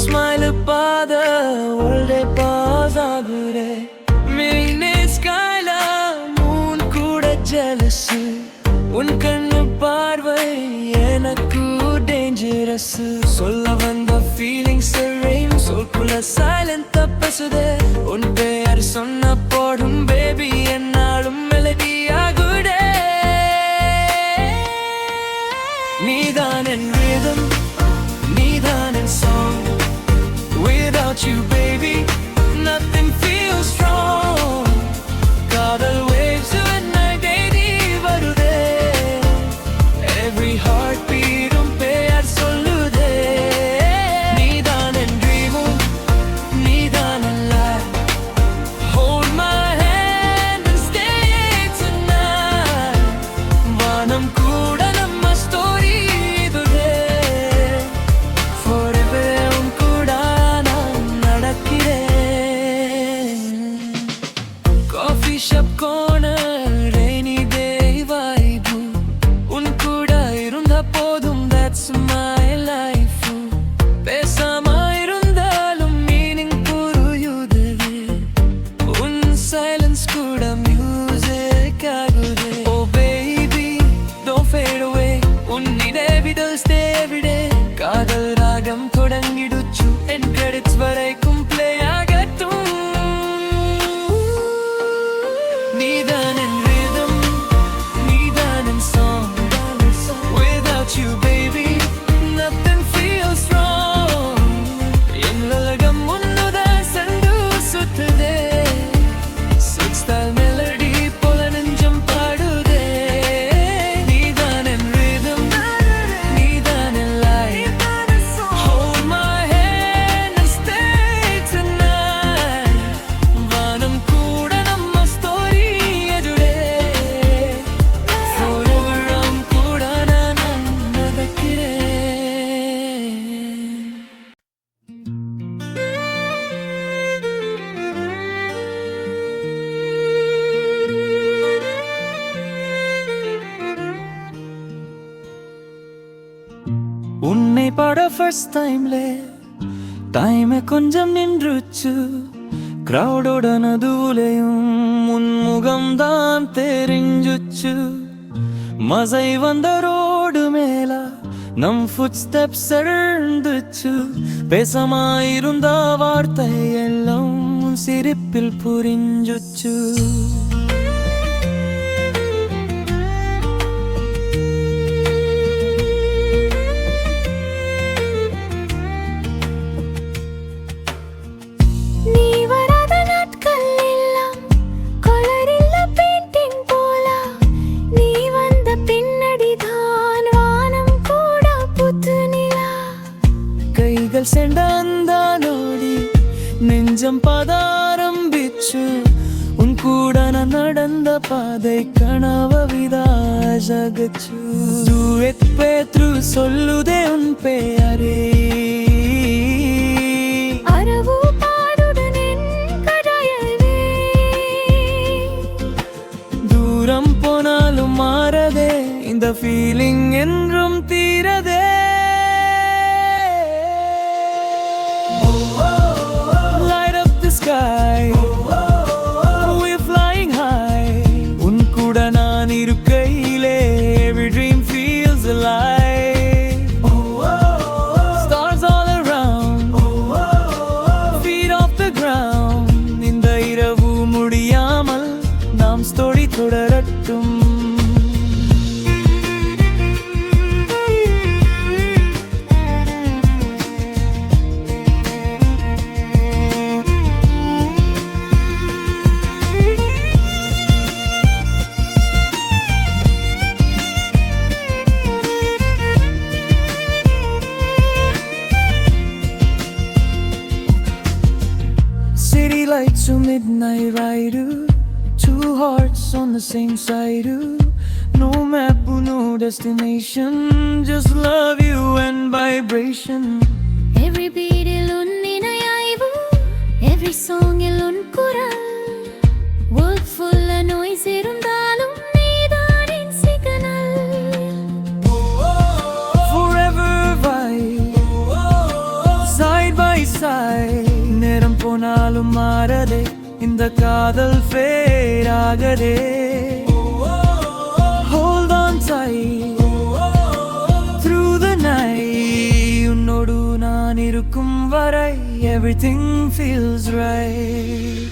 smile பாத world pass ஆகுதே midnight skyல moon கூட jealous உன் கண்ணு பார்வை எனக்கு dangerous சொல்ல வந்த feelings rain சொல்குள்ள silent பேசுதே உன் பெயர் சொன்ன போடும் baby என்னாலும் melody ஆகுதே நீதான் என் rhythm நீதான் என் song without you baby nothing feels strong காதல் waves when I daily வருதே every heartbeat உன் பெயர் சொல்லுதே நீதான் என் dream நீதான் என் life hold my hand and stay tonight வானம் கூட நம்ம story இதுவே forever உன் கூட நான் நடக்கிறேன் coffee shop corner rainy day vibe உன் கூட இருந்த போதும் that's my life பேசாம இருந்தாலும் meaning புரியுதே உன் silence கூட music ஆகுதே oh baby don't fade away உன் நினைவுகள் stay every day காதல் ராகம் தொடங்கிடுச்சு end credits வரைக்கும் play ஆகட்டும் நீதான் என் rhythm நீதான் என் song without you baby nothing feels wrong என் உலகம் உன்னுடன் சேர்ந்து சுத்துதே six-style melody போல நெஞ்சம் பாடுதே நீதான் என் rhythm நீதான் என் life hold my hand and stay tonight வானம் கூட நம்ம story எதுவே forever உன் கூட நான் நடக்கிறேன் உன்னை பாட ஃபர்ஸ்ட் டைம் கொஞ்சம் நின்றுச்சு கிரௌடோட நடுவுலையும் உன் முகம்தான் தெரிஞ்சுச்சு மசை வந்த ரோடு மேல நம் ஃபுட் ஸ்டெப்ஸ் எழுந்துச்சு பேசாம இருந்த வார்த்தை எல்லாம் உன் சிரிப்பில் புரிஞ்சுச்சு நீ வராத நாட்கள் எல்லாம் கலரில்ல பெயிண்டிங் போல நீ வந்த பின்னடிதான் வானம் கூட புத்து நிலா கைகள் சென்ற அந்த நொடி நெஞ்சம் பாத ஆரம்பிச்சு உன் கூட நான் நடந்த பாதை கனவிதாஜகச்சு duet பேத்ரு சொல்லுதே உன் பெயரே அரவு பாடுடன் என் கடையவே தூரம் போனாலும் மாறதே இந்த ஃபீலிங் என்றும் தீரதே light up the sky we're flying high உன் கூட நான் இருக்கையிலே every dream feels alive stars all around feet off the ground இந்த இரவு முடியாமல் நாம் ஸ்டோரி தொடரட்டும் city lights to midnight ride two hearts on the same side no map no destination just love you and vibration every beat il un ninayaivu every song il un kural world full of noise irundalum needaan in signal forever vibe side by போலும் மாறதே இந்த காதல் fat ஆகதே Hold on tight through the night உன்னோடு நான் இருக்கும் வரை everything feels right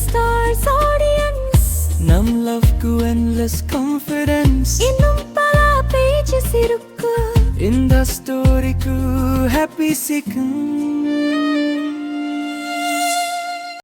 stars audience நம் லவ்க்கு endless confidence இன்னும் பல pages இருக்கு இந்த ஸ்டோரிக்கு happy sequence